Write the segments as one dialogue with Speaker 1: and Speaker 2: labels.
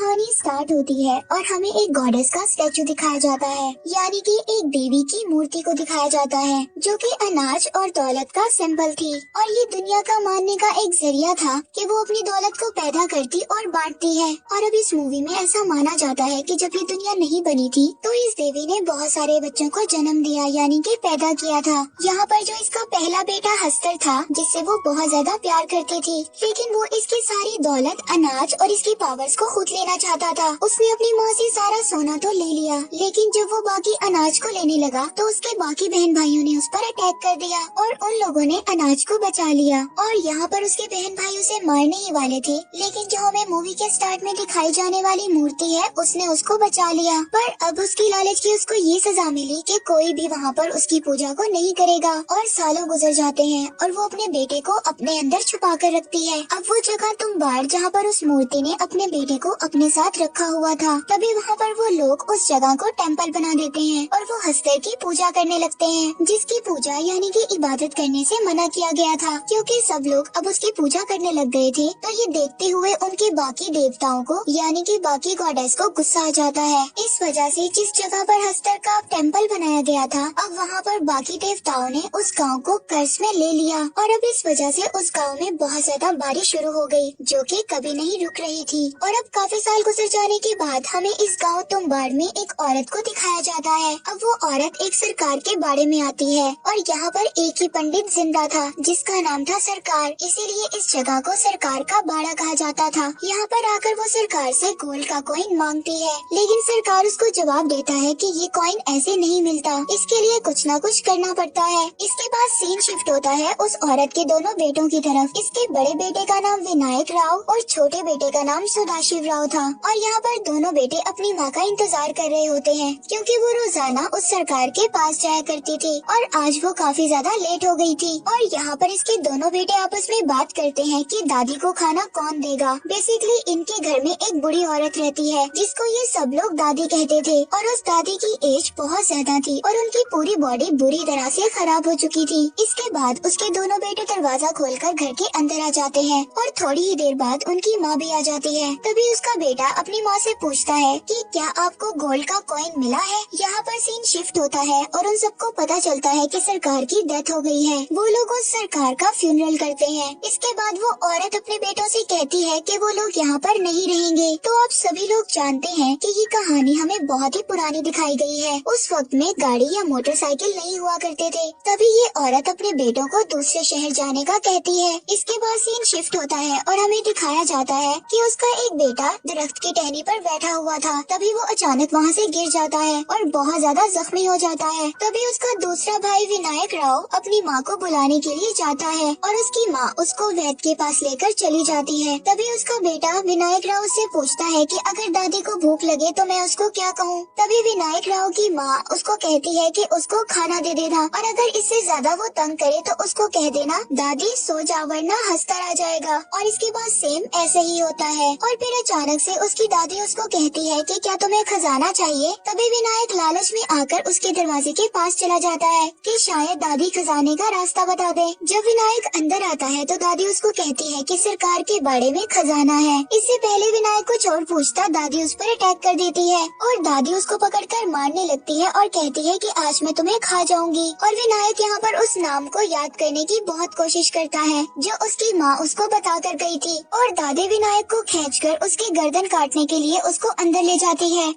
Speaker 1: कहानी स्टार्ट होती है और हमें एक गॉडेस का स्टैचू दिखाया जाता है, यानी कि एक देवी की मूर्ति को दिखाया जाता है जो कि अनाज और दौलत का सिंबल थी और ये दुनिया का मानने का एक जरिया था कि वो अपनी दौलत को पैदा करती और बांटती है। और अब इस मूवी में ऐसा माना जाता है कि जब ये दुनिया नहीं बनी थी तो इस देवी ने बहुत सारे बच्चों को जन्म दिया, यानी कि पैदा किया था। यहाँ पर जो इसका पहला बेटा हस्तर था जिससे वो बहुत ज्यादा प्यार करती थी, लेकिन वो इसकी सारी दौलत, अनाज और इसकी पावर्स को खुद लेना चाहता था। उसने अपनी माँ से सारा सोना तो ले लिया, लेकिन जब वो बाकी अनाज को लेने लगा तो उसके बाकी बहन भाइयों ने उस पर अटैक कर दिया और उन लोगों ने अनाज को बचा लिया। और यहाँ पर उसके बहन भाई उसे मारने ही वाले थे, लेकिन जो हमें मूवी के स्टार्ट में दिखाई जाने वाली मूर्ति है उसने उसको बचा लिया। पर अब उसकी लालच की उसको ये सजा मिली कि कोई भी वहाँ पर उसकी पूजा को नहीं करेगा। और सालों गुजर जाते हैं और वो अपने बेटे को अपने अंदर छुपा कर रखती है। अब वो जगह तुम्बाड़ जहाँ पर उस मूर्ति ने अपने बेटे को अपने साथ रखा हुआ था, तभी वहाँ पर वो लोग उस जगह को टेम्पल बना देते हैं और वो हस्तर की पूजा करने लगते हैं, जिसकी पूजा यानी कि इबादत करने से मना किया गया था, क्योंकि सब लोग अब उसकी पूजा करने लग गए थे। तो ये देखते हुए उनके बाकी देवताओं को यानी कि बाकी गॉडेस को गुस्सा आ जाता है। इस वजह से जिस जगह पर हस्तर का टेम्पल बनाया गया था, अब वहाँ पर बाकी देवताओं ने उस गाँव को कर्ज में ले लिया और अब इस वजह से उस गाँव में बहुत ज्यादा बारिश शुरू हो गई, जो कि कभी नहीं रुक रही थी। और अब काफी साल गुजर जाने के बाद हमें इस गांव तुम्बाड़ में एक औरत को दिखाया जाता है। अब वो औरत एक सरकार के बारे में आती है और यहाँ पर एक ही पंडित जिंदा था जिसका नाम था सरकार, इसीलिए इस जगह को सरकार का बाड़ा कहा जाता था। यहाँ पर आकर वो सरकार से गोल्ड का कॉइन मांगती है, लेकिन सरकार उसको जवाब देता है कि ये कॉइन ऐसे नहीं मिलता, इसके लिए कुछ न कुछ करना पड़ता है। इसके बाद सीन शिफ्ट होता है उस औरत के दोनों बेटों की तरफ। इसके बड़े बेटे का नाम विनायक राव और छोटे बेटे का नाम सदाशिव राव था। और यहाँ पर दोनों बेटे अपनी माँ का इंतजार कर रहे होते हैं, क्योंकि वो रोजाना उस सरकार के पास जाया करती थी और आज वो काफी ज्यादा लेट हो गई थी। और यहाँ पर इसके दोनों बेटे आपस में बात करते हैं कि दादी को खाना कौन देगा। बेसिकली इनके घर में एक बुढ़ी औरत रहती है जिसको ये सब लोग दादी कहते थे और उस दादी की एज बहुत ज्यादा थी और उनकी पूरी बॉडी बुरी तरह से खराब हो चुकी थी। इसके बाद उसके दोनों बेटे दरवाजा खोलकर घर के अंदर आ जाते हैं और थोड़ी ही देर बाद उनकी माँ भी आ जाती है। तभी उसका बेटा अपनी माँ से पूछता है कि क्या आपको गोल्ड का कॉइन मिला है। यहाँ पर सीन शिफ्ट होता है और उन सबको पता चलता है कि सरकार की डेथ हो गई है। वो लोग उस सरकार का फ्यूनरल करते हैं। इसके बाद वो औरत अपने बेटों से कहती है कि वो लोग यहाँ पर नहीं रहेंगे। तो आप सभी लोग जानते हैं कि ये कहानी हमें बहुत ही पुरानी दिखाई गई है। उस वक्त में गाड़ी या मोटरसाइकिल नहीं हुआ करते थे, तभी ये औरत अपने बेटों को दूसरे शहर जाने का कहती है। इसके बाद सीन शिफ्ट होता है और हमें दिखाया जाता है कि उसका एक बेटा दरख्त की टहनी पर बैठा हुआ था, तभी वो अचानक वहाँ से गिर जाता है और बहुत ज्यादा जख्मी हो जाता है। तभी उसका दूसरा भाई विनायक राव अपनी माँ को बुलाने के लिए जाता है और उसकी माँ उसको वैद्य के पास लेकर चली जाती है। तभी उसका बेटा विनायक राव से पूछता है कि अगर दादी को भूख लगे तो मैं उसको क्या कहूँ। तभी विनायक राव की माँ उसको कहती है कि उसको खाना दे देना और अगर इससे ज्यादा वो तंग करे तो उसको कह देना दादी सो जा वरना हस्तर आ जाएगा। और इसके बाद सेम ऐसे ही होता है और फिर अचानक से उसकी दादी उसको कहती है कि क्या तुम्हें खजाना चाहिए। तभी विनायक लालच में आकर उसके दरवाजे के पास चला जाता है कि शायद दादी खजाने का रास्ता बता दे। जब विनायक अंदर आता है तो दादी उसको कहती है कि सरकार के बाड़े में खजाना है। इससे पहले विनायक कुछ और पूछता दादी उस पर अटैक कर देती है और दादी उसको पकड़कर मारने लगती है और कहती है कि आज मैं तुम्हें खा जाऊंगी। और विनायक यहाँ पर उस नाम को याद करने की बहुत कोशिश करता है जो उसकी माँ उसको बता कर गई थी और दादी विनायक को खींचकर उसकी गर्दन काटने के लिए उसको अंदर ले जाती है।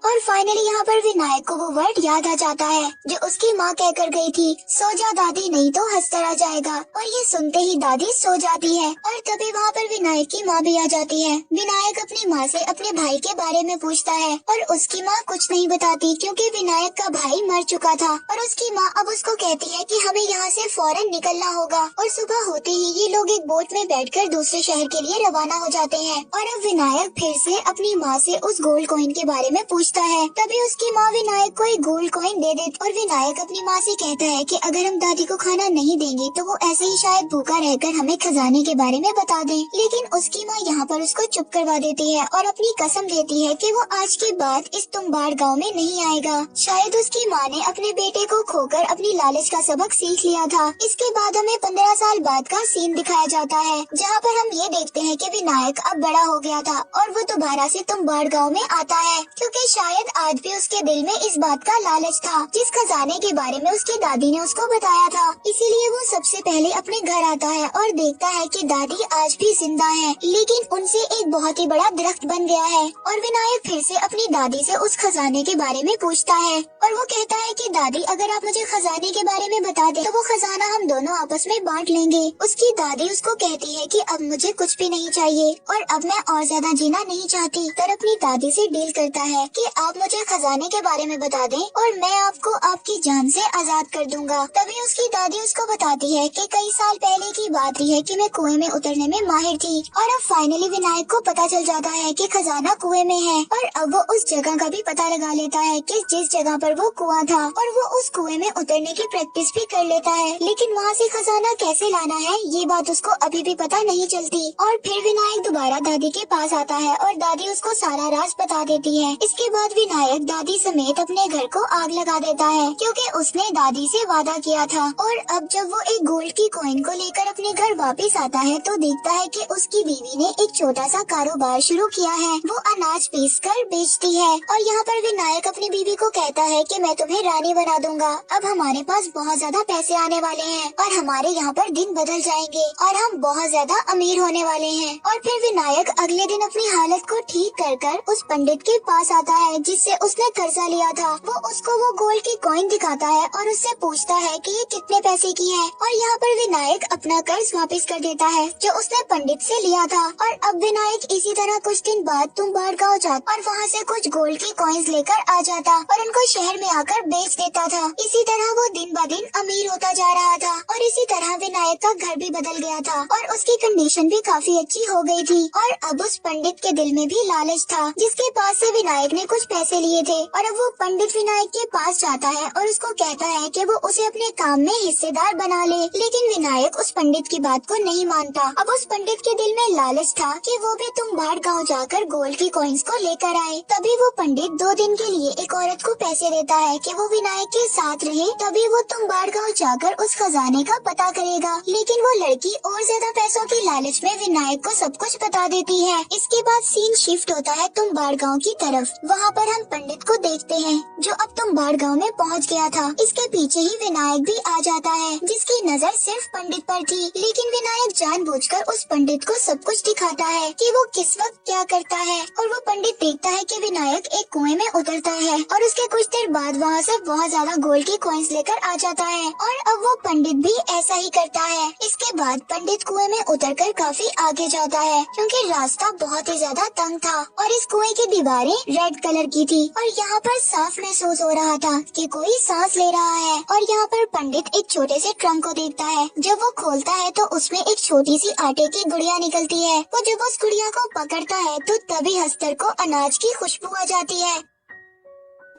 Speaker 1: और फाइनली यहाँ पर विनायक को वो वर्ड याद आ जाता है जो उसकी माँ कहकर गई थी, सो जा दादी नहीं तो हस्तर आ जाएगा। और ये सुनते ही दादी सो जाती है और तभी वहाँ पर विनायक की माँ भी आ जाती है। विनायक अपनी माँ से अपने भाई के बारे में पूछता है और उसकी माँ कुछ नहीं बताती, क्योंकि विनायक का भाई मर चुका था। और उसकी माँ अब उसको कहती है कि हमें यहाँ से फौरन निकलना होगा। और सुबह होते ही ये लोग एक बोट में बैठकर दूसरे शहर के लिए रवाना हो जाते हैं। और अब विनायक फिर से अपनी माँ से उस गोल्ड कॉइन के बारे में पूछता पूछता है। तभी उसकी माँ विनायक को एक गोल्ड कॉइन दे देती और विनायक अपनी माँ से कहता है कि अगर हम दादी को खाना नहीं देंगे तो वो ऐसे ही शायद भूखा रहकर हमें खजाने के बारे में बता दे। लेकिन उसकी माँ यहाँ पर उसको चुप करवा देती है और अपनी कसम देती है कि वो आज के बाद इस तुम्बाड़ गांव में नहीं आएगा। शायद उसकी माँ ने अपने बेटे को खोकर अपनी लालच का सबक सीख लिया था। इसके बाद हमें 15 साल बाद का सीन दिखाया जाता है, जहाँ पर हम ये देखते हैं कि विनायक अब बड़ा हो गया था और वो दोबारा से तुम्बाड़ गांव में आता है, क्योंकि शायद आज भी उसके दिल में इस बात का लालच था जिस खजाने के बारे में उसकी दादी ने उसको बताया था। इसीलिए वो सबसे पहले अपने घर आता है और देखता है कि दादी आज भी जिंदा है, लेकिन उनसे एक बहुत ही बड़ा दरख्त बन गया है। और विनायक फिर से अपनी दादी से उस खजाने के बारे में पूछता है और वो कहता है कि दादी अगर आप मुझे खजाने के बारे में बता दे तो वो खजाना हम दोनों आपस में बांट लेंगे। उसकी दादी उसको कहती है कि अब मुझे कुछ भी नहीं चाहिए और अब मैं और ज्यादा जीना नहीं चाहती। तर अपनी दादी से डील करता है कि आप मुझे खजाने के बारे में बता दें और मैं आपको आपकी जान से आजाद कर दूंगा। तभी उसकी दादी उसको बताती है कि कई साल पहले की बात ही है कि मैं कुएं में उतरने में माहिर थी और अब फाइनली विनायक को पता चल जाता है कि खजाना कुएं में है। और अब वो उस जगह का भी पता लगा लेता है कि जिस जगह पर वो कुआं था, और वो उस कुएं में उतरने की प्रैक्टिस भी कर लेता है। लेकिन वहाँ से खजाना कैसे लाना है ये बात उसको अभी भी पता नहीं चलती। और फिर विनायक दोबारा दादी के पास आता है और दादी उसको सारा राज बता देती है। इसके बाद विनायक दादी समेत अपने घर को आग लगा देता है, क्योंकि उसने दादी से वादा किया था। और अब जब वो एक गोल्ड की कॉइन को लेकर अपने घर वापस आता है तो देखता है कि उसकी बीवी ने एक छोटा सा कारोबार शुरू किया है। वो अनाज पीस कर बेचती है और यहाँ पर विनायक अपनी बीवी को कहता है कि मैं तुम्हें रानी बना दूंगा। अब हमारे पास बहुत ज्यादा पैसे आने वाले हैं और हमारे यहाँ पर दिन बदल जाएंगे और हम बहुत ज्यादा अमीर होने वाले हैं। और फिर विनायक अगले दिन अपनी हालत को ठीक कर उस पंडित के पास आता है जिससे उसने कर्जा लिया था। वो उसको वो गोल्ड की कॉइन दिखाता है और उससे पूछता है कि ये कितने पैसे की है। और यहाँ पर विनायक अपना कर्ज वापस कर देता है जो उसने पंडित से लिया था। और अब विनायक इसी तरह कुछ दिन बाद तुम्बाड़ गाँव जाता और वहाँ से कुछ गोल्ड की कॉइन्स लेकर आ जाता और उनको शहर में आकर बेच देता था। इसी तरह वो दिन ब दिन अमीर होता जा रहा था और इसी तरह विनायक का घर भी बदल गया था और उसकी कंडीशन भी काफी अच्छी हो गई थी। और अब उस पंडित के दिल में भी लालच था जिसके पास से विनायक ने कुछ पैसे लिए थे। और अब वो पंडित विनायक के पास जाता है और उसको कहता है कि वो उसे अपने काम में हिस्सेदार बना ले। लेकिन विनायक उस पंडित की बात को नहीं मानता। अब उस पंडित के दिल में लालच था कि वो भी तुम्बाड़ गाँव जाकर गोल्ड की कॉइन्स को लेकर आए। तभी वो पंडित 2 दिन के लिए एक औरत को पैसे देता है कि वो विनायक के साथ रहे, तभी वो तुम्बाड़ गाँव जाकर उस खजाने का पता करेगा। लेकिन वो लड़की और ज्यादा पैसों की लालच में विनायक को सब कुछ बता देती है। इसके बाद सीन शिफ्ट होता है तुम्बाड़ गाँव की तरफ। वहाँ पर हम पंडित को देखते हैं जो अब तुम्बाड़ गाँव में पहुँच गया था। इसके पीछे ही विनायक भी आ जाता है जिसकी नजर सिर्फ पंडित पर थी। लेकिन विनायक जानबूझकर उस पंडित को सब कुछ दिखाता है कि वो किस वक्त क्या करता है। और वो पंडित देखता है कि विनायक एक कुएं में उतरता है और उसके कुछ देर बाद वहाँ से बहुत ज्यादा गोल्ड की कॉइन्स लेकर आ जाता है। और अब वो पंडित भी ऐसा ही करता है। इसके बाद पंडित कुएं में उतरकर काफी आगे जाता है क्योंकि रास्ता बहुत ही ज्यादा तंग था और इस कुएं की दीवारें रेड कलर की थी। और यहाँ पर साफ महसूस हो रहा था कि कोई सांस ले रहा है। और यहाँ पर पंडित एक छोटे से ट्रंक को देखता है। जब वो खोलता है तो उसमें एक छोटी सी आटे की गुड़िया निकलती है। वो जब उस गुड़िया को पकड़ता है तो तभी हस्तर को अनाज की खुशबू आ जाती है।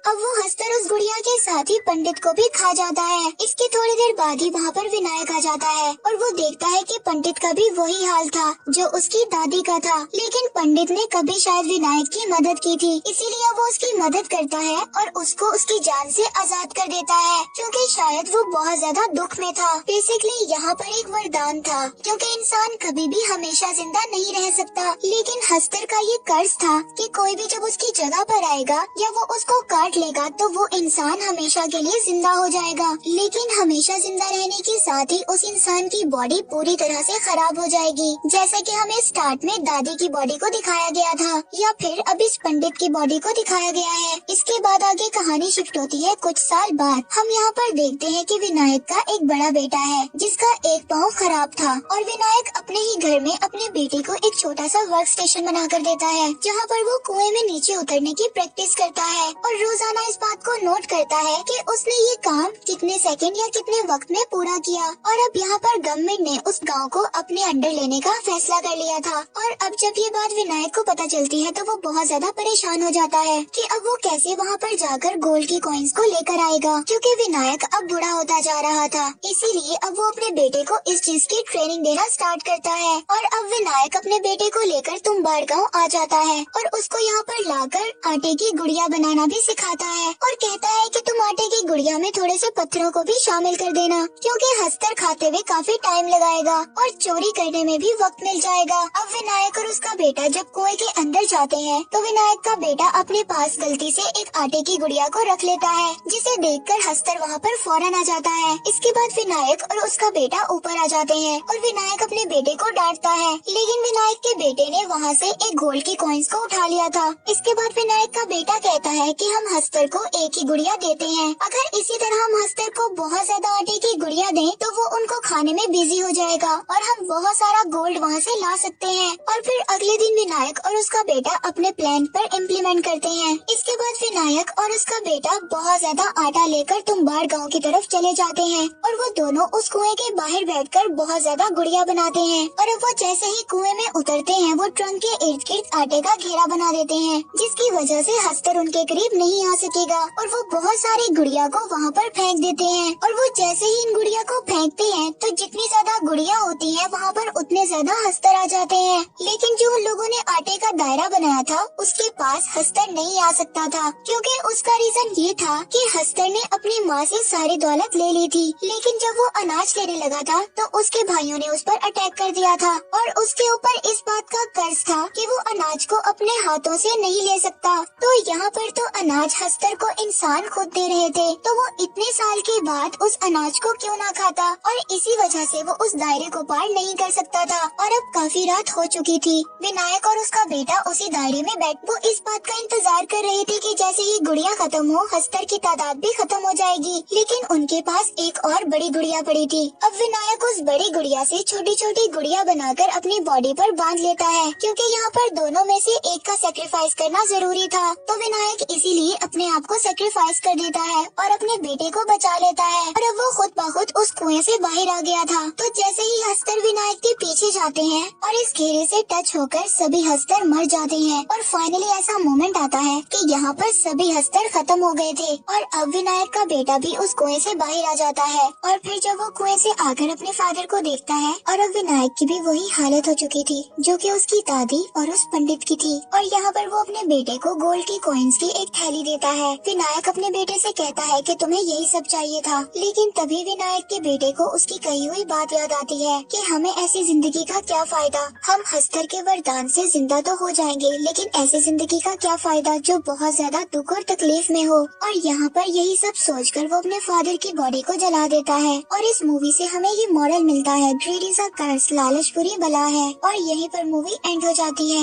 Speaker 1: अब वो हंसकर उस गुड़िया के साथ ही पंडित को भी खा जाता है। इसके थोड़ी देर बाद ही वहाँ पर विनायक आ जाता है और वो देखता है कि पंडित का भी वही हाल था जो उसकी दादी का था। लेकिन पंडित ने कभी शायद विनायक की मदद की थी, इसीलिए वो उसकी मदद करता है और उसको उसकी जान से आजाद कर देता है, क्योंकि शायद वो बहुत ज्यादा दुख में था। बेसिकली यहाँ पर एक वरदान था, क्योंकि इंसान कभी भी हमेशा जिंदा नहीं रह सकता। लेकिन हस्तर का ये कर्ज था कि कोई भी जब उसकी जगह पर आएगा या वो उसको काट लेगा तो वो इंसान हमेशा के लिए जिंदा हो जाएगा। लेकिन हमेशा जिंदा रहने के साथ ही उस इंसान की बॉडी पूरी तरह से खराब हो जाएगी, जैसे कि हमें स्टार्ट में दादी की बॉडी को दिखाया गया था या फिर अब इस पंडित की बॉडी को दिखाया गया है। इसके बाद आगे कहानी शिफ्ट होती है कुछ साल बाद। हम यहाँ पर देखते हैं कि विनायक का एक बड़ा बेटा है जिसका एक पाँव खराब था और विनायक अपने ही घर में अपने बेटे को एक छोटा सा वर्क स्टेशन बना कर देता है जहाँ पर वो कुएं में नीचे उतरने की प्रैक्टिस करता है। और रोज रोजाना इस बात को नोट करता है कि उसने ये काम कितने सेकंड या कितने वक्त में पूरा किया। और अब यहाँ पर गवर्नमेंट ने उस गांव को अपने अंडर लेने का फैसला कर लिया था। और अब जब ये बात विनायक को पता चलती है तो वो बहुत ज्यादा परेशान हो जाता है कि अब वो कैसे वहाँ पर जाकर गोल्ड की कॉइन्स को लेकर आएगा, क्योंकि विनायक अब बूढ़ा होता जा रहा था। इसीलिए अब वो अपने बेटे को इस चीज की ट्रेनिंग देना स्टार्ट करता है। और अब विनायक अपने बेटे को लेकर तुम्बाड़ गाँव आ जाता है और उसको यहाँ पर लाकर आटे की गुड़िया बनाना भी सिखाता है और कहता है कि तुम आटे की गुड़िया में थोड़े से पत्थरों को भी शामिल कर देना, क्योंकि हस्तर खाते हुए काफी टाइम लगाएगा और चोरी करने में भी वक्त मिल जाएगा। अब विनायक और उसका बेटा जब कुएं के अंदर जाते हैं तो विनायक का बेटा अपने पास गलती से एक आटे की गुड़िया को रख लेता है, जिसे देखकर हस्तर वहाँ पर फौरन आ जाता है। इसके बाद विनायक और उसका बेटा ऊपर आ जाते हैं और विनायक अपने बेटे को डांटता है, लेकिन विनायक के बेटे ने वहाँ से एक गोल्ड की कॉइन्स को उठा लिया था। इसके बाद विनायक का बेटा कहता है कि हम हस्तर को एक ही गुड़िया देते हैं, अगर इसी तरह हम हस्तर को बहुत ज्यादा आटे की गुड़िया दें तो वो उनको खाने में बिजी हो जाएगा और हम बहुत सारा गोल्ड वहाँ से ला सकते हैं। और फिर अगले दिन विनायक और उसका बेटा अपने प्लान पर इम्प्लीमेंट करते हैं। इसके बाद विनायक और उसका बेटा बहुत ज्यादा आटा लेकर तुम्बाड़ गांव की तरफ चले जाते हैं और वो दोनों उस कुएं के बाहर बैठकर बहुत ज्यादा गुड़िया बनाते हैं। और अब वो जैसे ही कुएं में उतरते हैं वो ट्रंक के इर्द गिर्द आटे का घेरा बना देते हैं, जिसकी वजह से हस्तर उनके करीब नहीं आ सकेगा और वो बहुत सारी गुड़िया को वहाँ पर फेंक देते हैं। और वो जैसे ही इन गुड़िया को फेंकते हैं तो जितनी ज्यादा गुड़िया होती है वहाँ पर उतने ज्यादा हस्तर आ जाते हैं, लेकिन जो उन लोगों ने आटे का दायरा बनाया था उसके पास हस्तर नहीं आ सकता था, क्योंकि उसका रीजन ये था कि हस्तर ने अपनी माँ से सारी दौलत ले ली थी। लेकिन जब वो अनाज लेने लगा था तो उसके भाइयों ने उस पर अटैक कर दिया था और उसके ऊपर इस बात का कर्ज था कि वो अनाज को अपने हाथों से नहीं ले सकता। तो यहाँ पर तो अनाज हस्तर को इंसान खुद दे रहे थे, तो वो इतने साल के बाद उस अनाज को क्यों ना खाता, और इसी वजह से वो उस दायरे को पार नहीं कर सकता था। और अब काफी रात हो चुकी थी। विनायक और उसका बेटा उसी दायरे में बैठ वो इस बात का इंतजार कर रहे थे कि जैसे ही गुड़िया खत्म हो हस्तर की तादाद भी खत्म हो जाएगी, लेकिन उनके पास एक और बड़ी गुड़िया पड़ी थी। अब विनायक उस बड़ी गुड़िया से छोटी छोटी गुड़िया बनाकर अपनी बॉडी पर बांध लेता है, क्योंकि यहाँ पर दोनों में से एक का सेक्रीफाइस करना जरूरी था। तो विनायक इसीलिए अपने आप को सेक्रीफाइस कर देता है और अपने बेटे को बचा लेता है। और अब वो खुद ब खुद उस कुएं से बाहर आ गया था। तो जैसे ही हस्तर विनायक के पीछे जाते हैं और इस घेरे से टच होकर सभी हस्तर मर जाते हैं और फाइनली ऐसा मोमेंट आता है कि यहाँ पर सभी हस्तर खत्म हो गए थे। और अब विनायक का बेटा भी उस कुएं से बाहर आ जाता है और फिर जब वो कुएं से आकर अपने फादर को देखता है और अब विनायक की भी वही हालत हो चुकी थी जो कि उसकी दादी और उस पंडित की थी। और यहाँ पर वो अपने बेटे को गोल्ड की कॉइन्स की एक थैली देता है। विनायक अपने बेटे से कहता है कि तुम्हें यही सब चाहिए था, लेकिन तभी विनायक के बेटे को उसकी कही हुई बात याद आती है कि हमें ऐसी जिंदगी का क्या फायदा, हम हस्तर के वरदान से जिंदा तो हो जाएंगे लेकिन ऐसी जिंदगी का क्या फायदा जो बहुत ज्यादा दुख और तकलीफ में हो। और यहाँ पर यही सब सोचकर वो अपने फादर की बॉडी को जला देता है। और इस मूवी से हमें ये मॉरल मिलता है, ग्रीड इज अ कर्स, लालच बुरी बला है। और यहीं पर मूवी एंड हो जाती है।